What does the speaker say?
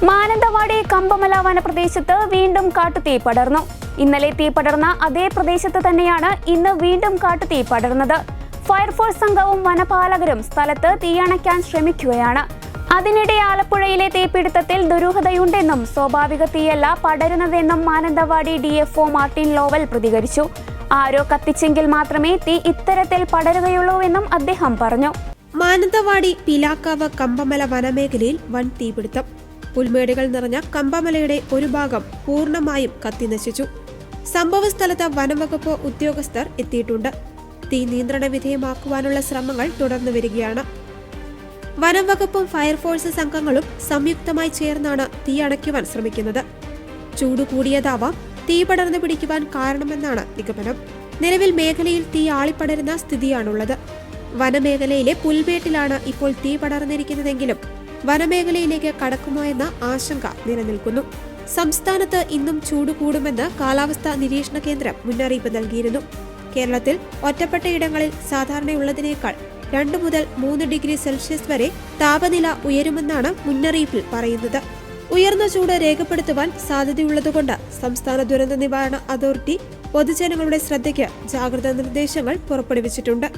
മാനന്തവാടി കമ്പമല വനപ്രദേശത്ത് വീണ്ടും കാട്ടുതീ പടർന്നു. ഇന്നലെ തീ പടർന്ന അതേ പ്രദേശത്ത് തന്നെയാണ് ഇന്ന് വീണ്ടും കാട്ടുതീ പടർന്നത്. ഫയർഫോഴ്സ് സംഘവും വനപാലകരും സ്ഥലത്ത് തീയണയ്ക്കാൻ ശ്രമിക്കുകയാണ്. അതിനിടെ ആലപ്പുഴയിലെ തീപിടുത്തത്തിൽ ദുരൂഹതയുണ്ടെന്നും സ്വാഭാവിക തീയല്ല പടരുന്നതെന്നും മാനന്തവാടി DFO മാർട്ടിൻ ലോവൽ പ്രതികരിച്ചു. ആരോ കത്തിച്ചെങ്കിൽ മാത്രമേ തീ ഇത്തരത്തിൽ പടരുകയുള്ളൂവെന്നും അദ്ദേഹം പറഞ്ഞു. മാനന്തവാടി പിലാക്കാവ് കമ്പമല വനമേഖലയിൽ വൻ തീപിടുത്തം. പുൽമേടുകൾ നിറഞ്ഞ കമ്പമലയുടെ ഒരു ഭാഗം പൂർണ്ണമായും കത്തിനശിച്ചു. സംഭവസ്ഥലത്ത് വനംവകുപ്പ് ഉദ്യോഗസ്ഥർ എത്തിയിട്ടുണ്ട്. തീ നിയന്ത്രണ വിധേയമാക്കുവാനുള്ള ശ്രമങ്ങൾ തുടർന്നു വരികയാണ്. വനംവകുപ്പും ഫയർഫോഴ്സ് സംഘങ്ങളും സംയുക്തമായി ചേർന്നാണ് തീ അണയ്ക്കുവാൻ ശ്രമിക്കുന്നത്. ചൂട് കൂടിയതാവാം തീ പടർന്നു പിടിക്കുവാൻ കാരണമെന്നാണ് നിഗമനം. നിലവിൽ മേഖലയിൽ തീ ആളിപ്പടരുന്ന സ്ഥിതിയാണുള്ളത്. വനമേഖലയിലെ പുൽമേട്ടിലാണ് ഇപ്പോൾ തീ പടർന്നിരിക്കുന്നതെങ്കിലും വനമേഖലയിലേക്ക് കടക്കുമോ എന്ന ആശങ്ക നിലനിൽക്കുന്നു. സംസ്ഥാനത്ത് ഇന്നും ചൂട് കൂടുമെന്ന് കാലാവസ്ഥാ നിരീക്ഷണ കേന്ദ്രം മുന്നറിയിപ്പ് നൽകിയിരുന്നു. കേരളത്തിൽ ഒറ്റപ്പെട്ട ഇടങ്ങളിൽ സാധാരണയുള്ളതിനേക്കാൾ 2 മുതൽ 3 ഡിഗ്രി സെൽഷ്യസ് വരെ താപനില ഉയരുമെന്നാണ് മുന്നറിയിപ്പിൽ പറയുന്നത്. ഉയർന്ന ചൂട് രേഖപ്പെടുത്തുവാൻ സാധ്യതയുള്ളതുകൊണ്ട് സംസ്ഥാന ദുരന്ത നിവാരണ അതോറിറ്റി പൊതുജനങ്ങളുടെ ശ്രദ്ധയ്ക്ക് ജാഗ്രതാ നിർദ്ദേശങ്ങൾ പുറപ്പെടുവിച്ചിട്ടുണ്ട്.